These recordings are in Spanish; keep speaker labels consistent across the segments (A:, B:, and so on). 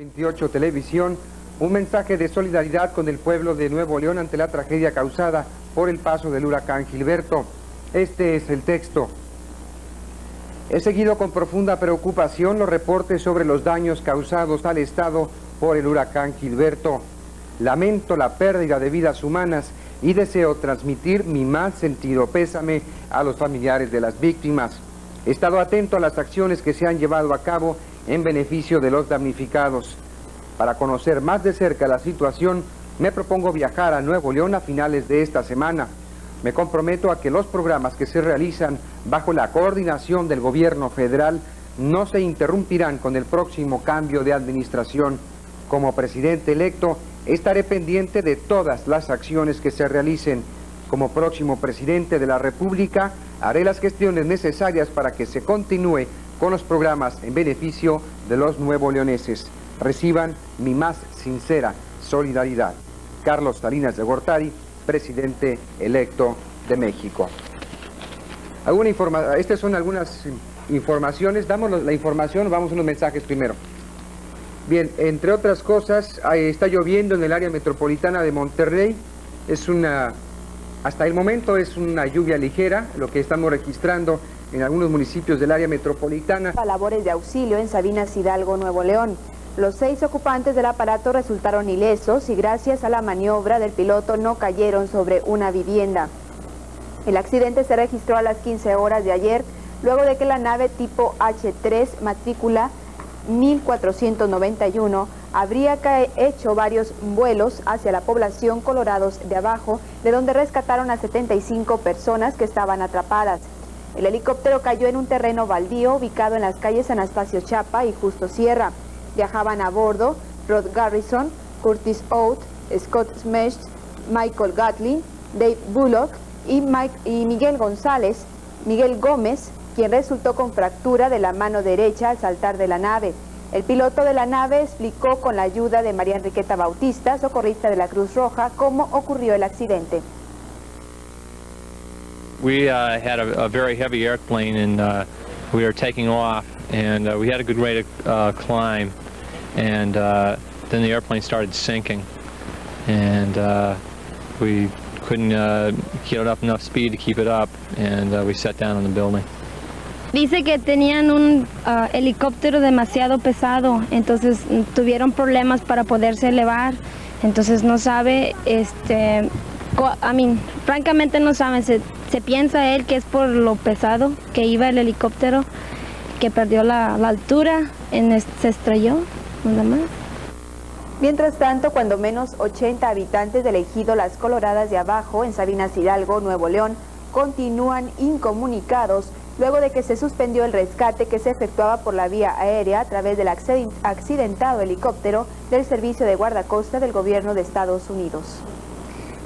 A: 28 Televisión, un mensaje de solidaridad con el pueblo de Nuevo León ante la tragedia causada por el paso del huracán Gilberto. Este es el texto. He seguido con profunda preocupación los reportes sobre los daños causados al Estado por el huracán Gilberto. Lamento la pérdida de vidas humanas y deseo transmitir mi más sentido pésame a los familiares de las víctimas. He estado atento a las acciones que se han llevado a cabo en beneficio de los damnificados. Para conocer más de cerca la situación, me propongo viajar a Nuevo León a finales de esta semana. Me comprometo a que los programas que se realizan bajo la coordinación del gobierno federal no se interrumpirán con el próximo cambio de administración. Como presidente electo, estaré pendiente de todas las acciones que se realicen. Como próximo presidente de la República, haré las gestiones necesarias para que se continúe con los programas en beneficio de los nuevoleoneses. Reciban mi más sincera solidaridad. Carlos Salinas de Gortari, presidente electo de México. Estas son algunas informaciones. Damos la información, vamos a unos mensajes primero. Bien, entre otras cosas, está lloviendo en el área metropolitana de Monterrey. Hasta el momento es una lluvia ligera, lo que estamos registrando en algunos municipios del área metropolitana.
B: Labores de auxilio en Sabinas Hidalgo, Nuevo León. Los 6 ocupantes del aparato resultaron ilesos y gracias a la maniobra del piloto no cayeron sobre una vivienda. El accidente se registró a las 15 horas de ayer, luego de que la nave tipo H3, matrícula 1491, habría hecho varios vuelos hacia la población Colorados de Abajo, de donde rescataron a 75 personas que estaban atrapadas. El helicóptero cayó en un terreno baldío ubicado en las calles Anastasio Chapa y Justo Sierra. Viajaban a bordo Rod Garrison, Curtis Out, Scott Smesh, Michael Gatlin, Dave Bullock y Miguel Gómez, quien resultó con fractura de la mano derecha al saltar de la nave. El piloto de la nave explicó con la ayuda de María Enriqueta Bautista, socorrista de la Cruz Roja, cómo ocurrió el accidente.
C: We had a very heavy airplane and we were taking off and we had a good rate of climb and then the airplane started sinking and we couldn't get up enough speed to keep it up and we sat down on the building.
D: Dice que tenían un helicóptero demasiado pesado, entonces tuvieron problemas para poderse elevar, entonces no sabe, francamente no saben, se piensa él que es por lo pesado que iba el helicóptero, que perdió la altura, se estrelló, nada más.
B: Mientras tanto, cuando menos 80 habitantes del ejido Las Coloradas de Abajo, en Sabinas Hidalgo, Nuevo León, continúan incomunicados luego de que se suspendió el rescate que se efectuaba por la vía aérea a través del accidentado helicóptero del Servicio de Guardacosta del Gobierno de Estados Unidos.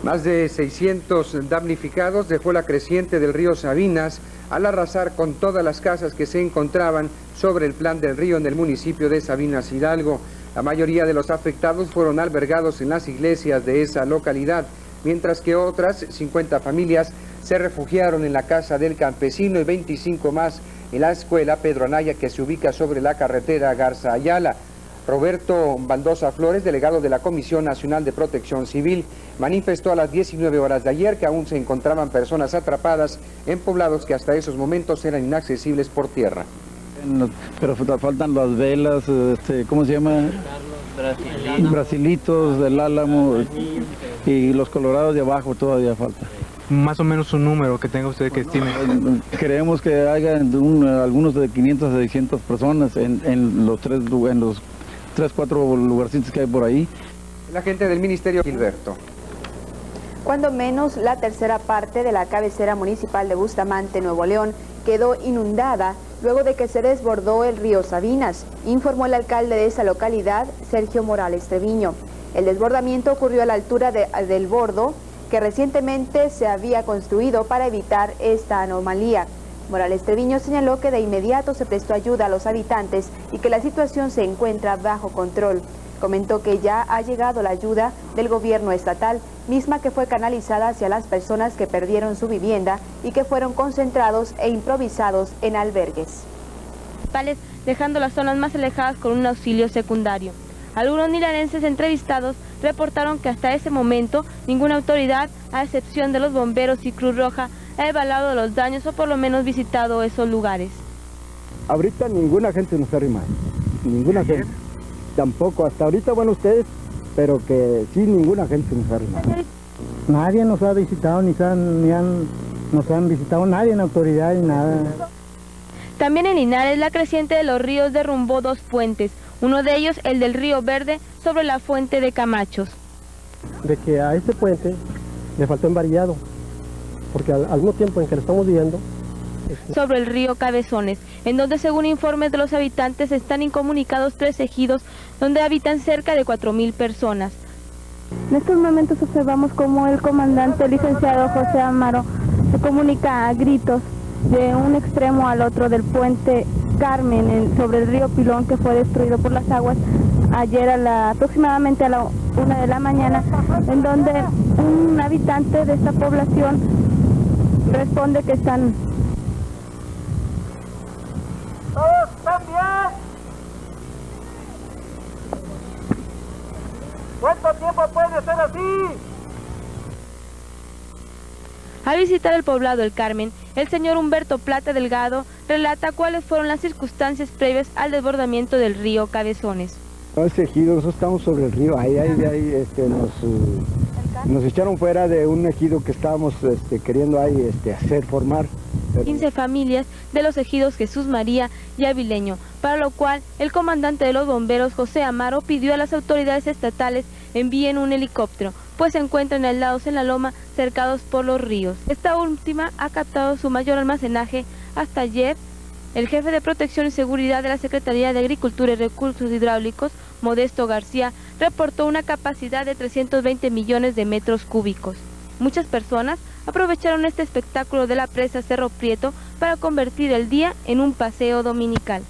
A: Más de 600 damnificados dejó la creciente del río Sabinas al arrasar con todas las casas que se encontraban sobre el plan del río en el municipio de Sabinas Hidalgo. La mayoría de los afectados fueron albergados en las iglesias de esa localidad, mientras que otras 50 familias se refugiaron en la casa del campesino y 25 más en la escuela Pedro Anaya, que se ubica sobre la carretera Garza Ayala. Roberto Baldosa Flores, delegado de la Comisión Nacional de Protección Civil, manifestó a las 19 horas de ayer que aún se encontraban personas atrapadas en poblados que hasta esos momentos eran inaccesibles por tierra.
E: Pero faltan las velas, ¿cómo se llama? Brasilitos del Álamo y los Colorados de Abajo todavía falta.
F: Más o menos un número que tenga usted que estime.
E: Creemos que haya algunos de 500 a 600 personas en los 4 lugarcitos que hay por ahí.
A: La gente del Ministerio Gilberto.
B: Cuando menos la tercera parte de la cabecera municipal de Bustamante, Nuevo León, quedó inundada luego de que se desbordó el río Sabinas, informó el alcalde de esa localidad, Sergio Morales Treviño. El desbordamiento ocurrió a la altura del bordo que recientemente se había construido para evitar esta anomalía. Morales Treviño señaló que de inmediato se prestó ayuda a los habitantes y que la situación se encuentra bajo control. Comentó que ya ha llegado la ayuda del gobierno estatal, misma que fue canalizada hacia las personas que perdieron su vivienda y que fueron concentrados e improvisados en albergues.
G: Dejando las zonas más alejadas con un auxilio secundario. Algunos nilarenses entrevistados reportaron que hasta ese momento ninguna autoridad, a excepción de los bomberos y Cruz Roja, ha evaluado los daños o por lo menos visitado esos lugares.
H: Ahorita ninguna gente nos ha arrimado, ninguna gente, tampoco, hasta ahorita, bueno, ustedes, pero que sí, ninguna gente nos ha arrimado. Nadie nos ha visitado, nos han visitado nadie en autoridad ni nada.
G: También en Linares, la creciente de los ríos derrumbó 2 puentes, uno de ellos el del Río Verde sobre la fuente de Camachos.
H: De que a este puente le faltó embarillado, porque al mismo tiempo en que lo estamos viendo...
G: Sobre el río Cabezones, en donde según informes de los habitantes están incomunicados 3 ejidos donde habitan cerca de 4,000 personas.
D: En estos momentos observamos cómo el comandante licenciado José Amaro se comunica a gritos de un extremo al otro del puente Carmen sobre el río Pilón, que fue destruido por las aguas ayer aproximadamente a la 1 de la mañana, en donde un habitante de esta población responde que están...
H: ¡Todos están bien! ¿Cuánto tiempo puede ser así?
G: Al visitar el poblado El Carmen, el señor Humberto Plata Delgado relata cuáles fueron las circunstancias previas al desbordamiento del río Cabezones.
H: Ese ejido, nosotros estamos sobre el río, ahí nos echaron fuera de un ejido que estábamos queriendo ahí hacer formar.
G: 15 familias de los ejidos Jesús María y Avileño, para lo cual el comandante de los bomberos José Amaro pidió a las autoridades estatales envíen un helicóptero, pues se encuentran aislados en la loma cercados por los ríos. Esta última ha captado su mayor almacenaje hasta ayer. El jefe de Protección y Seguridad de la Secretaría de Agricultura y Recursos Hidráulicos, Modesto García, reportó una capacidad de 320 millones de metros cúbicos. Muchas personas aprovecharon este espectáculo de la presa Cerro Prieto para convertir el día en un paseo dominical.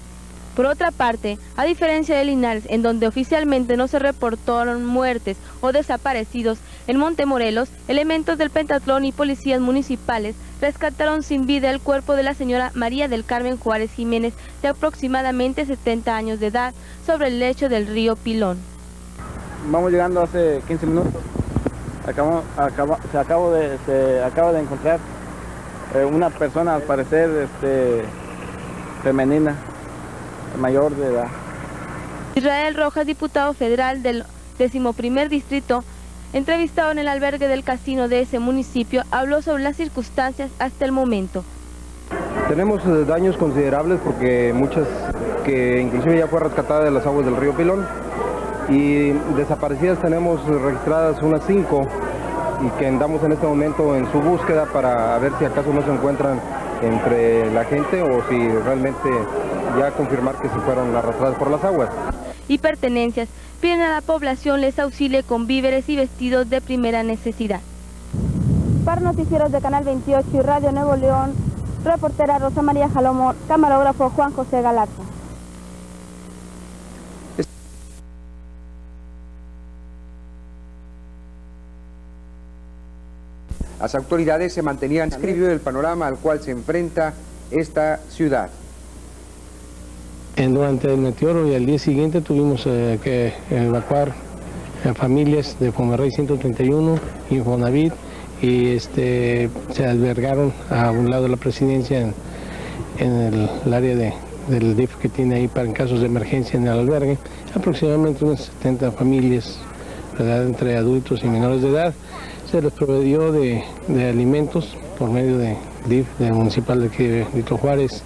G: Por otra parte, a diferencia de Linares, en donde oficialmente no se reportaron muertes o desaparecidos, en Montemorelos, elementos del Pentatlón y policías municipales rescataron sin vida el cuerpo de la señora María del Carmen Juárez Jiménez, de aproximadamente 70 años de edad, sobre el lecho del río Pilón.
E: Vamos llegando hace 15 minutos. Se acaba de encontrar una persona, al parecer femenina, mayor de edad.
G: Israel Rojas, diputado federal del 11º distrito, entrevistado en el albergue del casino de ese municipio, habló sobre las circunstancias hasta el momento.
A: Tenemos daños considerables porque muchas, que inclusive ya fue rescatada de las aguas del río Pilón, y desaparecidas tenemos registradas unas 5 y que andamos en este momento en su búsqueda para ver si acaso no se encuentran entre la gente o si realmente ya confirmar que se fueron arrastradas por las aguas.
G: Y pertenencias, piden a la población les auxilie con víveres y vestidos de primera necesidad.
D: Para noticieros de Canal 28 y Radio Nuevo León, reportera Rosa María Jalomo, camarógrafo Juan José Galarza.
A: Las autoridades se mantenían escribiendo el panorama al cual se enfrenta esta ciudad.
I: Durante el meteoro y al día siguiente tuvimos que evacuar familias de Fomerrey 131, Infonavit, y se albergaron a un lado de la presidencia en el área del DIF que tiene ahí para en casos de emergencia en el albergue, aproximadamente unas 70 familias, ¿verdad?, entre adultos y menores de edad. Se les proveyó de alimentos por medio de DIF, del municipal de Benito Juárez.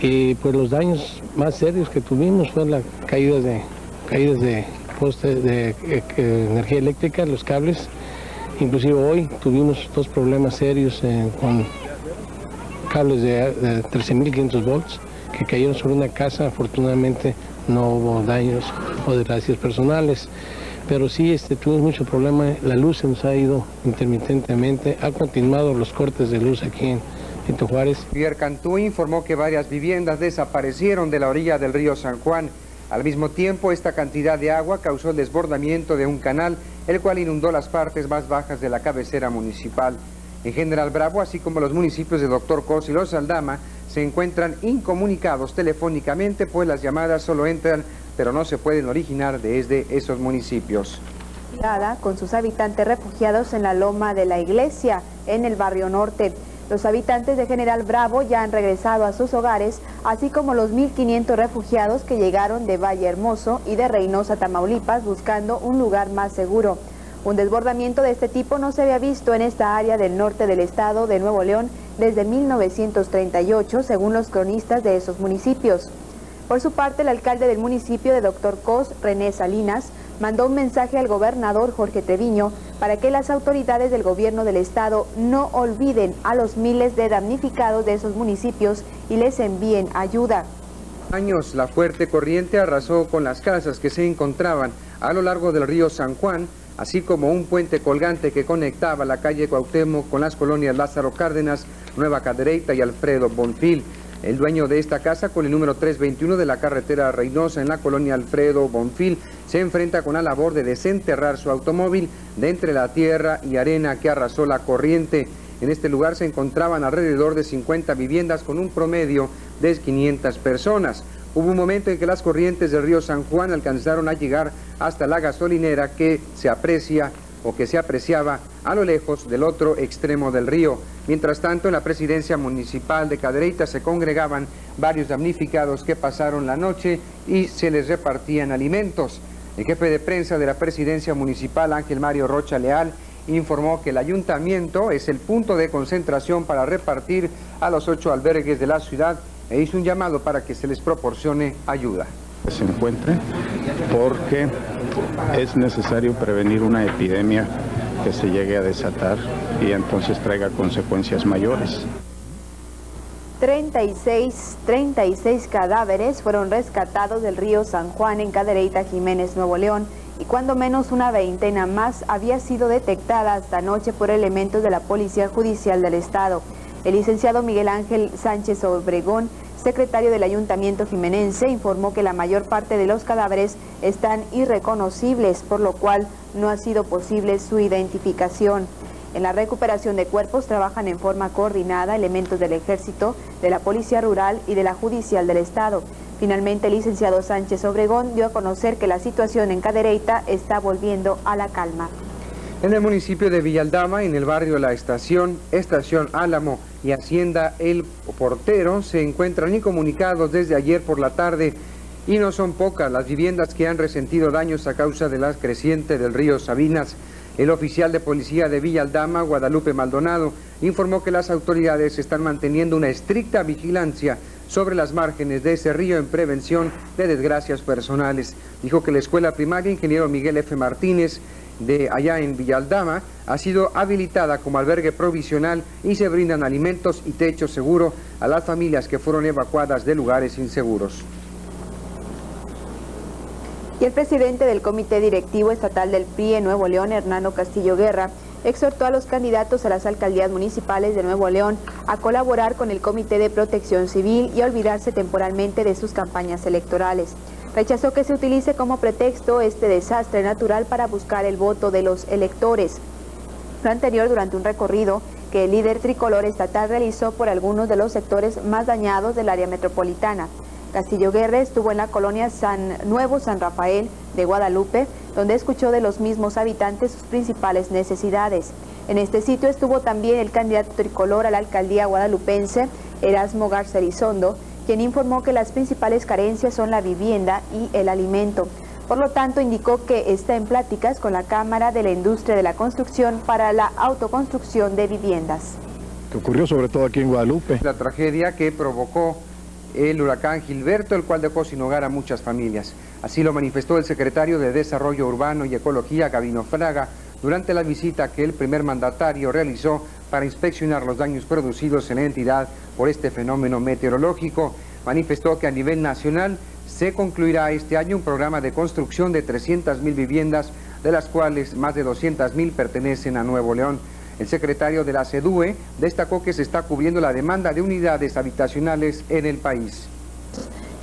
I: Y pues los daños más serios que tuvimos fueron las caídas de postes de energía eléctrica, los cables. Inclusive hoy tuvimos 2 problemas serios con cables de 13.500 volts que cayeron sobre una casa. Afortunadamente no hubo daños o desgracias personales. Pero sí tuvimos mucho problema, la luz se nos ha ido intermitentemente, ha continuado los cortes de luz aquí en Benito Juárez.
A: Pierre Cantú informó que varias viviendas desaparecieron de la orilla del río San Juan. Al mismo tiempo, esta cantidad de agua causó el desbordamiento de un canal, el cual inundó las partes más bajas de la cabecera municipal. En General Bravo, así como los municipios de Doctor Cos y Los Aldama, se encuentran incomunicados telefónicamente, pues las llamadas solo entran pero no se pueden originar desde esos municipios.
B: Con sus habitantes refugiados en la Loma de la Iglesia, en el barrio norte. Los habitantes de General Bravo ya han regresado a sus hogares, así como los 1.500 refugiados que llegaron de Valle Hermoso y de Reynosa, Tamaulipas, buscando un lugar más seguro. Un desbordamiento de este tipo no se había visto en esta área del norte del estado de Nuevo León desde 1938, según los cronistas de esos municipios. Por su parte, el alcalde del municipio de Dr. Cos, René Salinas, mandó un mensaje al gobernador Jorge Treviño para que las autoridades del gobierno del estado no olviden a los miles de damnificados de esos municipios y les envíen ayuda.
A: Años, la fuerte corriente arrasó con las casas que se encontraban a lo largo del río San Juan, así como un puente colgante que conectaba la calle Cuauhtémoc con las colonias Lázaro Cárdenas, Nueva Cadereyta y Alfredo Bonfil. El dueño de esta casa, con el número 321 de la carretera Reynosa en la colonia Alfredo Bonfil, se enfrenta con la labor de desenterrar su automóvil de entre la tierra y arena que arrasó la corriente. En este lugar se encontraban alrededor de 50 viviendas con un promedio de 500 personas. Hubo un momento en que las corrientes del río San Juan alcanzaron a llegar hasta la gasolinera que se apreciaba a lo lejos del otro extremo del río. Mientras tanto, en la presidencia municipal de Cadereyta se congregaban varios damnificados que pasaron la noche y se les repartían alimentos. El jefe de prensa de la presidencia municipal, Ángel Mario Rocha Leal, informó que el ayuntamiento es el punto de concentración para repartir a los 8 albergues de la ciudad e hizo un llamado para que se les proporcione ayuda.
J: Se encuentre porque es necesario prevenir una epidemia que se llegue a desatar y entonces traiga consecuencias mayores.
B: 36 cadáveres fueron rescatados del río San Juan en Cadereyta, Jiménez, Nuevo León, y cuando menos una veintena más había sido detectada esta noche por elementos de la Policía Judicial del Estado. El licenciado Miguel Ángel Sánchez Obregón, secretario del Ayuntamiento jimenense, informó que la mayor parte de los cadáveres están irreconocibles, por lo cual no ha sido posible su identificación. En la recuperación de cuerpos trabajan en forma coordinada elementos del Ejército, de la Policía Rural y de la Judicial del Estado. Finalmente, el licenciado Sánchez Obregón dio a conocer que la situación en Cadereyta está volviendo a la calma.
A: En el municipio de Villaldama, en el barrio La Estación, Estación Álamo y Hacienda El Portero, se encuentran incomunicados desde ayer por la tarde y no son pocas las viviendas que han resentido daños a causa de la creciente del río Sabinas. El oficial de policía de Villaldama, Guadalupe Maldonado, informó que las autoridades están manteniendo una estricta vigilancia sobre las márgenes de ese río en prevención de desgracias personales. Dijo que la escuela primaria Ingeniero Miguel F. Martínez de allá en Villaldama ha sido habilitada como albergue provisional y se brindan alimentos y techo seguro a las familias que fueron evacuadas de lugares inseguros.
B: Y el presidente del Comité Directivo Estatal del PRI en Nuevo León, Hernando Castillo Guerra, exhortó a los candidatos a las alcaldías municipales de Nuevo León a colaborar con el Comité de Protección Civil y a olvidarse temporalmente de sus campañas electorales. Rechazó que se utilice como pretexto este desastre natural para buscar el voto de los electores. Lo anterior durante un recorrido que el líder tricolor estatal realizó por algunos de los sectores más dañados del área metropolitana. Castillo Guerra estuvo en la colonia Nuevo San Rafael de Guadalupe, donde escuchó de los mismos habitantes sus principales necesidades. En este sitio estuvo también el candidato tricolor a la alcaldía guadalupense, Erasmo Garza Elizondo, quien informó que las principales carencias son la vivienda y el alimento. Por lo tanto, indicó que está en pláticas con la Cámara de la Industria de la Construcción para la autoconstrucción de viviendas.
E: Que ocurrió sobre todo aquí en Guadalupe.
A: La tragedia que provocó el huracán Gilberto, el cual dejó sin hogar a muchas familias. Así lo manifestó el secretario de Desarrollo Urbano y Ecología, Gabino Fraga, durante la visita que el primer mandatario realizó para inspeccionar los daños producidos en la entidad por este fenómeno meteorológico. Manifestó que a nivel nacional se concluirá este año un programa de construcción de 300.000 viviendas, de las cuales más de 200.000 pertenecen a Nuevo León. El secretario de la CEDUE destacó que se está cubriendo la demanda de unidades habitacionales en el país.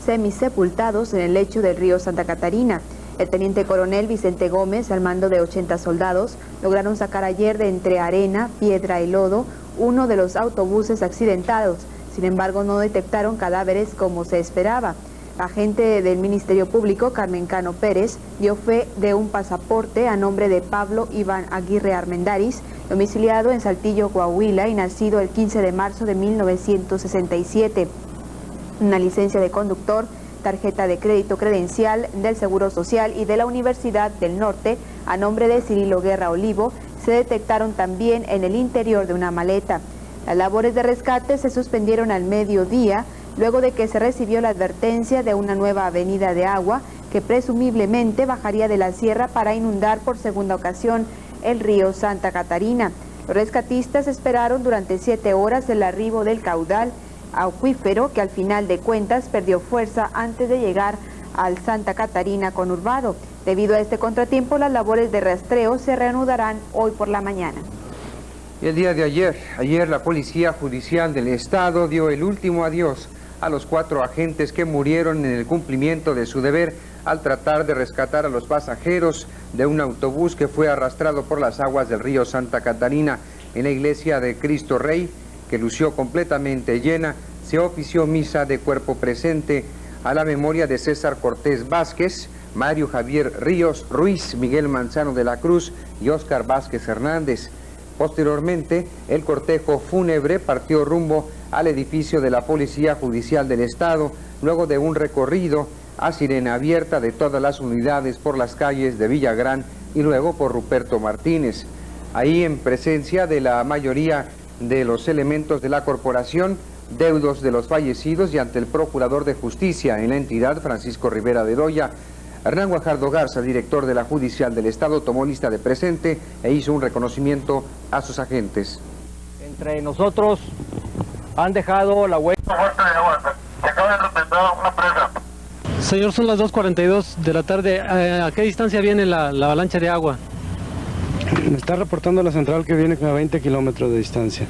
B: Semisepultados en el lecho del río Santa Catarina. El teniente coronel Vicente Gómez, al mando de 80 soldados, lograron sacar ayer de entre arena, piedra y lodo uno de los autobuses accidentados. Sin embargo, no detectaron cadáveres como se esperaba. La agente del Ministerio Público, Carmen Cano Pérez, dio fe de un pasaporte a nombre de Pablo Iván Aguirre Armendáriz, domiciliado en Saltillo, Coahuila y nacido el 15 de marzo de 1967. Una licencia de conductor, tarjeta de crédito credencial del Seguro Social y de la Universidad del Norte a nombre de Cirilo Guerra Olivo se detectaron también en el interior de una maleta. Las labores de rescate se suspendieron al mediodía luego de que se recibió la advertencia de una nueva avenida de agua que presumiblemente bajaría de la sierra para inundar por segunda ocasión el río Santa Catarina. Los rescatistas esperaron durante 7 horas el arribo del caudal acuífero que al final de cuentas perdió fuerza antes de llegar al Santa Catarina conurbado. Debido a este contratiempo, las labores de rastreo se reanudarán hoy por la mañana.
A: Y el día de ayer la Policía Judicial del Estado dio el último adiós a los 4 agentes que murieron en el cumplimiento de su deber al tratar de rescatar a los pasajeros de un autobús que fue arrastrado por las aguas del río Santa Catarina. En la iglesia de Cristo Rey, que lució completamente llena, se ofició misa de cuerpo presente a la memoria de César Cortés Vázquez, Mario Javier Ríos Ruiz, Miguel Manzano de la Cruz y Óscar Vázquez Hernández. Posteriormente, el cortejo fúnebre partió rumbo al edificio de la Policía Judicial del Estado, luego de un recorrido a sirena abierta de todas las unidades por las calles de Villagrán y luego por Ruperto Martínez. Ahí, en presencia de la mayoría de los elementos de la corporación, deudos de los fallecidos y ante el Procurador de Justicia en la entidad, Francisco Rivera Bedoya, Hernán Guajardo Garza, director de la Judicial del Estado, tomó lista de presente e hizo un reconocimiento a sus agentes.
K: Entre nosotros han dejado la huella.
L: Señor, son las 2:42 de la tarde. ¿A qué distancia viene la avalancha de agua?
M: Me está reportando la central que viene a 20 kilómetros de distancia.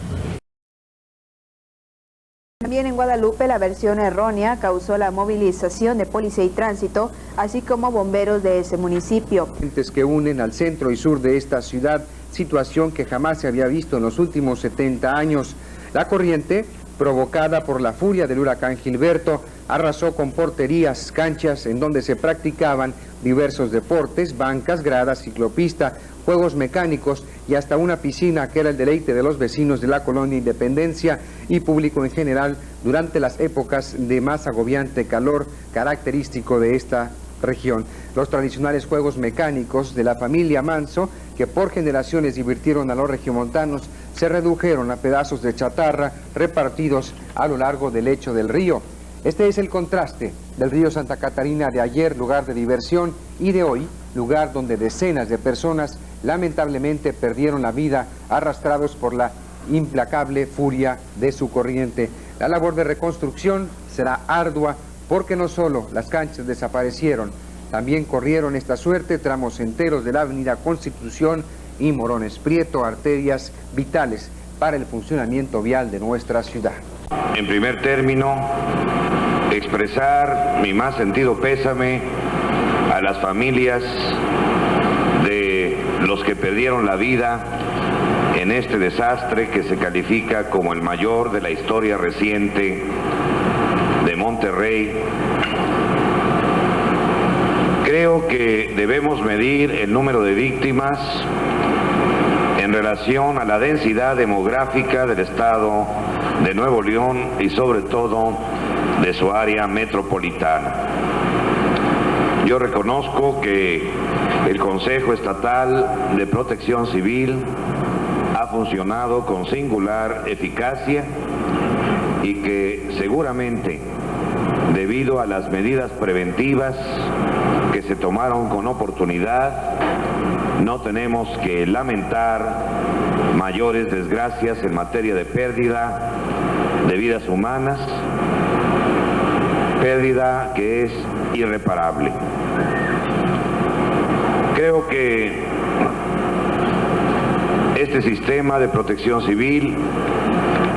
B: También en Guadalupe, la versión errónea causó la movilización de policía y tránsito, así como bomberos de ese municipio.
A: Que unen al centro y sur de esta ciudad, situación que jamás se había visto en los últimos 70 años. La corriente, provocada por la furia del huracán Gilberto, arrasó con porterías, canchas en donde se practicaban diversos deportes, bancas, gradas, ciclopista, juegos mecánicos y hasta una piscina que era el deleite de los vecinos de la colonia Independencia y público en general durante las épocas de más agobiante calor característico de esta región. Los tradicionales juegos mecánicos de la familia Manso, que por generaciones divirtieron a los regiomontanos, se redujeron a pedazos de chatarra repartidos a lo largo del lecho del río. Este es el contraste del río Santa Catarina de ayer, lugar de diversión, y de hoy, lugar donde decenas de personas lamentablemente perdieron la vida arrastrados por la implacable furia de su corriente. La labor de reconstrucción será ardua porque no solo las canchas desaparecieron, también corrieron esta suerte tramos enteros de la avenida Constitución y Morones Prieto, arterias vitales para el funcionamiento vial de nuestra ciudad.
N: En primer término, expresar mi más sentido pésame a las familias de los que perdieron la vida en este desastre que se califica como el mayor de la historia reciente de Monterrey. Creo que debemos medir el número de víctimas en relación a la densidad demográfica del estado de Nuevo León y sobre todo de su área metropolitana. Yo reconozco que el Consejo Estatal de Protección Civil ha funcionado con singular eficacia y que seguramente, debido a las medidas preventivas que se tomaron con oportunidad, no tenemos que lamentar mayores desgracias en materia de pérdida de vidas humanas, pérdida que es irreparable. Creo que este sistema de protección civil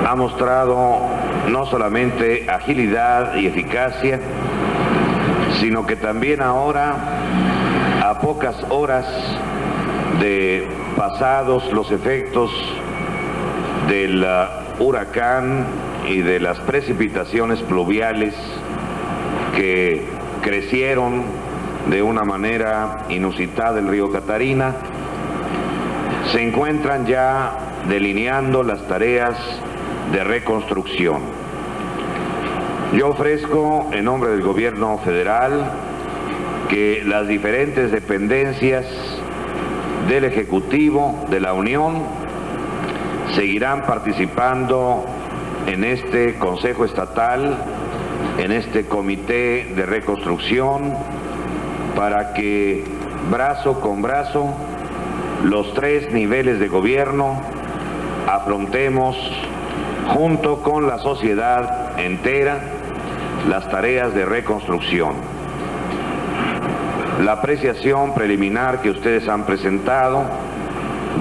N: ha mostrado no solamente agilidad y eficacia, sino que también ahora, a pocas horas de pasados los efectos del huracán y de las precipitaciones pluviales que crecieron de una manera inusitada el río Catarina, se encuentran ya delineando las tareas de reconstrucción. Yo ofrezco en nombre del gobierno federal que las diferentes dependencias del Ejecutivo de la Unión seguirán participando en este Consejo Estatal, en este Comité de Reconstrucción, para que brazo con brazo los tres niveles de gobierno afrontemos junto con la sociedad entera las tareas de reconstrucción. La apreciación preliminar que ustedes han presentado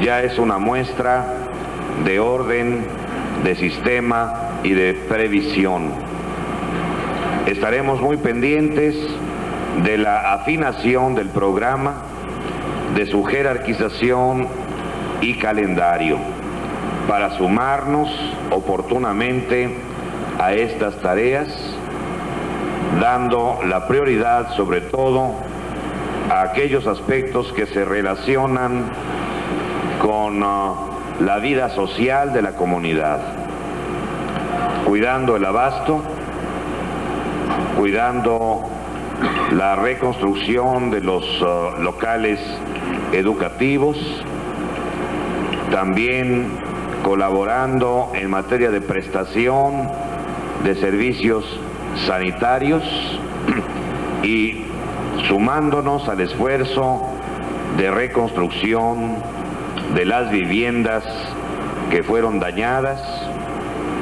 N: ya es una muestra de orden, de sistema y de previsión. Estaremos muy pendientes de la afinación del programa, de su jerarquización y calendario, para sumarnos oportunamente a estas tareas, dando la prioridad sobre todo a aquellos aspectos que se relacionan con la vida social de la comunidad, cuidando el abasto, cuidando la reconstrucción de los locales educativos, también colaborando en materia de prestación de servicios sanitarios y sumándonos al esfuerzo de reconstrucción de las viviendas que fueron dañadas,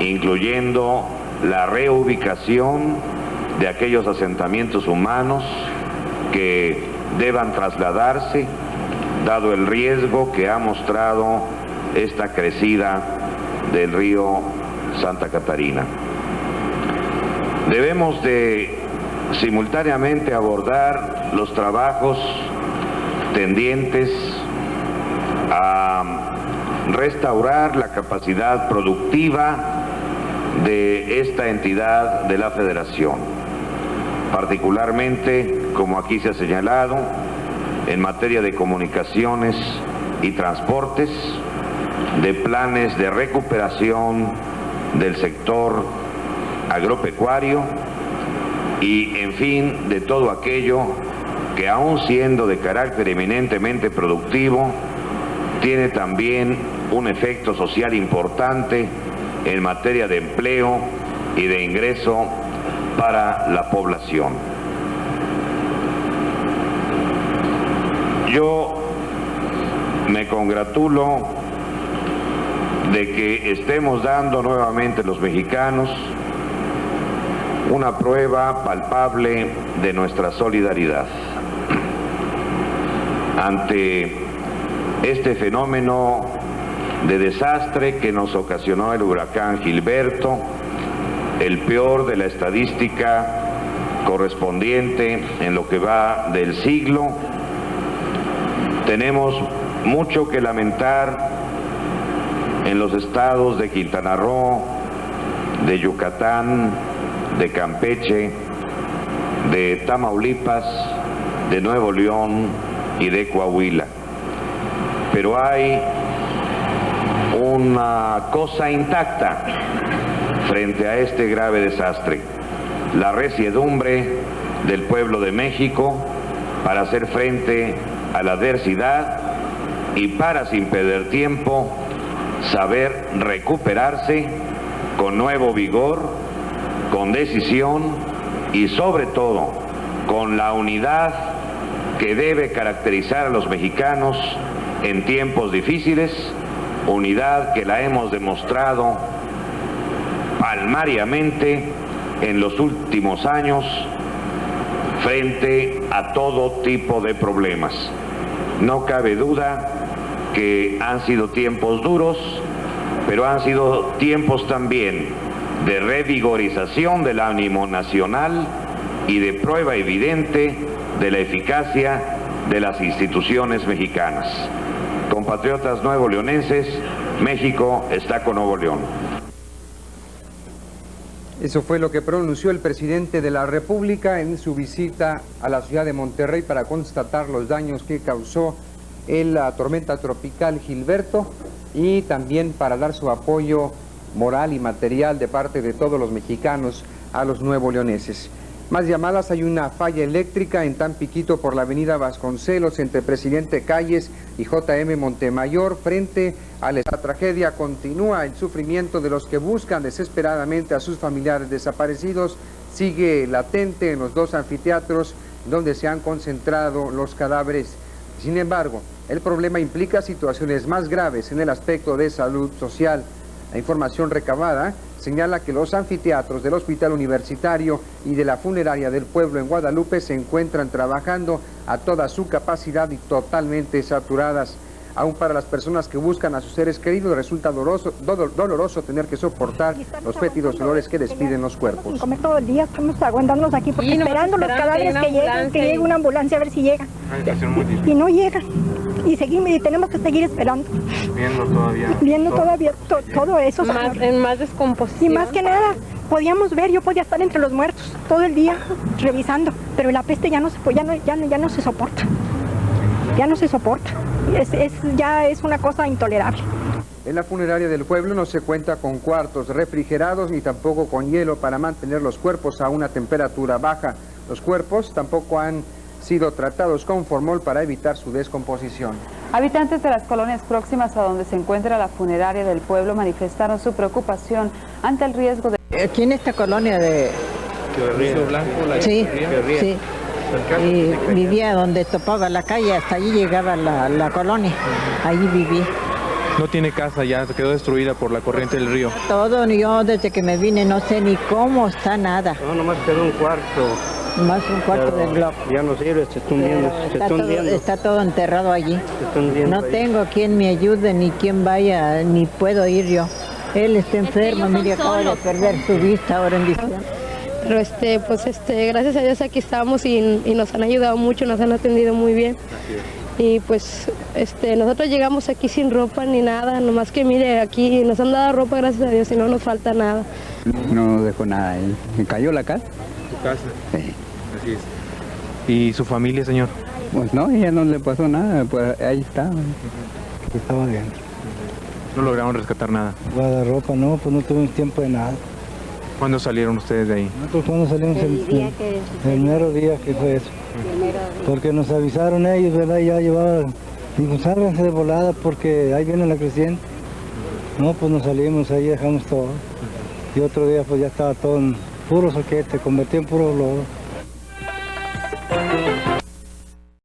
N: incluyendo la reubicación de aquellos asentamientos humanos que deban trasladarse, dado el riesgo que ha mostrado esta crecida del río Santa Catarina. Debemos de simultáneamente abordar los trabajos tendientes a restaurar la capacidad productiva de esta entidad de la Federación, particularmente, como aquí se ha señalado, en materia de comunicaciones y transportes, de planes de recuperación del sector agropecuario y, en fin, de todo aquello que, aun siendo de carácter eminentemente productivo, tiene también un efecto social importante en materia de empleo y de ingreso para la población. Yo me congratulo de que estemos dando nuevamente los mexicanos una prueba palpable de nuestra solidaridad ante este fenómeno de desastre que nos ocasionó el huracán Gilberto, el peor de la estadística correspondiente en lo que va del siglo. Tenemos mucho que lamentar en los estados de Quintana Roo, de Yucatán, de Campeche, de Tamaulipas, de Nuevo León y de Coahuila. Pero hay una cosa intacta frente a este grave desastre: la resiedumbre del pueblo de México para hacer frente a la adversidad y para, sin perder tiempo, saber recuperarse con nuevo vigor, con decisión y sobre todo con la unidad que debe caracterizar a los mexicanos en tiempos difíciles, unidad que la hemos demostrado palmariamente en los últimos años frente a todo tipo de problemas. No cabe duda que han sido tiempos duros, pero han sido tiempos también de revigorización del ánimo nacional y de prueba evidente de la eficacia de las instituciones mexicanas. Compatriotas nuevoleonenses, México está con Nuevo León.
A: Eso fue lo que pronunció el presidente de la República en su visita a la ciudad de Monterrey para constatar los daños que causó la tormenta tropical Gilberto y también para dar su apoyo moral y material de parte de todos los mexicanos a los nuevoleoneses. Más llamadas: hay una falla eléctrica en Tampiquito por la avenida Vasconcelos entre Presidente Calles y JM Montemayor. Frente a la tragedia continúa el sufrimiento de los que buscan desesperadamente a sus familiares desaparecidos. Sigue latente en los dos anfiteatros donde se han concentrado los cadáveres. Sin embargo, el problema implica situaciones más graves en el aspecto de salud social. La información recabada señala que los anfiteatros del Hospital Universitario y de la Funeraria del Pueblo en Guadalupe se encuentran trabajando a toda su capacidad y totalmente saturadas. Aún para las personas que buscan a sus seres queridos resulta doloroso tener que soportar los fétidos olores que despiden los cuerpos.
O: Sin comer todo el día, estamos aguantándonos aquí porque esperando los cadáveres que llegue una ambulancia a ver si llega. Y no llega. Y seguimos y tenemos que seguir esperando. Viendo todavía todo eso.
P: En más descomposición.
O: Y más que nada, podíamos ver, yo podía estar entre los muertos todo el día revisando, pero la peste ya no se soporta. Ya no se soporta. Ya es una cosa intolerable.
A: En la funeraria del pueblo no se cuenta con cuartos refrigerados ni tampoco con hielo para mantener los cuerpos a una temperatura baja. Los cuerpos tampoco han sido tratados con formol para evitar su descomposición.
Q: Habitantes de las colonias próximas a donde se encuentra la funeraria del pueblo manifestaron su preocupación ante el riesgo de...
R: Aquí en esta colonia de... Sí. Y vivía donde topaba la calle, hasta allí llegaba la colonia, allí viví.
F: No tiene casa ya, se quedó destruida por la corriente del río.
R: Todo, yo desde que me vine no sé ni cómo está nada.
S: No, nomás quedó un cuarto.
R: Más un cuarto del bloque.
S: Ya no sirve, se está hundiendo.
R: Está todo enterrado allí. No tengo quien me ayude, ni quien vaya, ni puedo ir yo. Él está enfermo, mire, acaba de perder su vista ahora en diciembre.
P: Pero gracias a Dios aquí estamos y nos han ayudado mucho, nos han atendido muy bien. Y pues nosotros llegamos aquí sin ropa ni nada, nomás que mire, aquí nos han dado ropa, gracias a Dios, y no nos falta nada.
T: No nos dejó nada, me cayó la casa.
F: ¿Tu casa?
T: Sí.
F: Así es. ¿Y su familia, señor?
T: Pues no, ella no le pasó nada, pues ahí estaba.
M: Estaba adentro.
F: ¿No lograron rescatar nada?
M: Guardarropa, no, pues no tuvimos tiempo de nada.
F: ¿Cuándo salieron ustedes de ahí?
M: Nosotros cuando salimos el mero día que fue eso. Porque nos avisaron ellos, ¿verdad? Ya llevaban, dijo, sálganse de volada porque ahí viene la creciente. No, pues nos salimos, ahí dejamos todo. Y otro día pues ya estaba todo en puro soquete, convertido en puro lodo.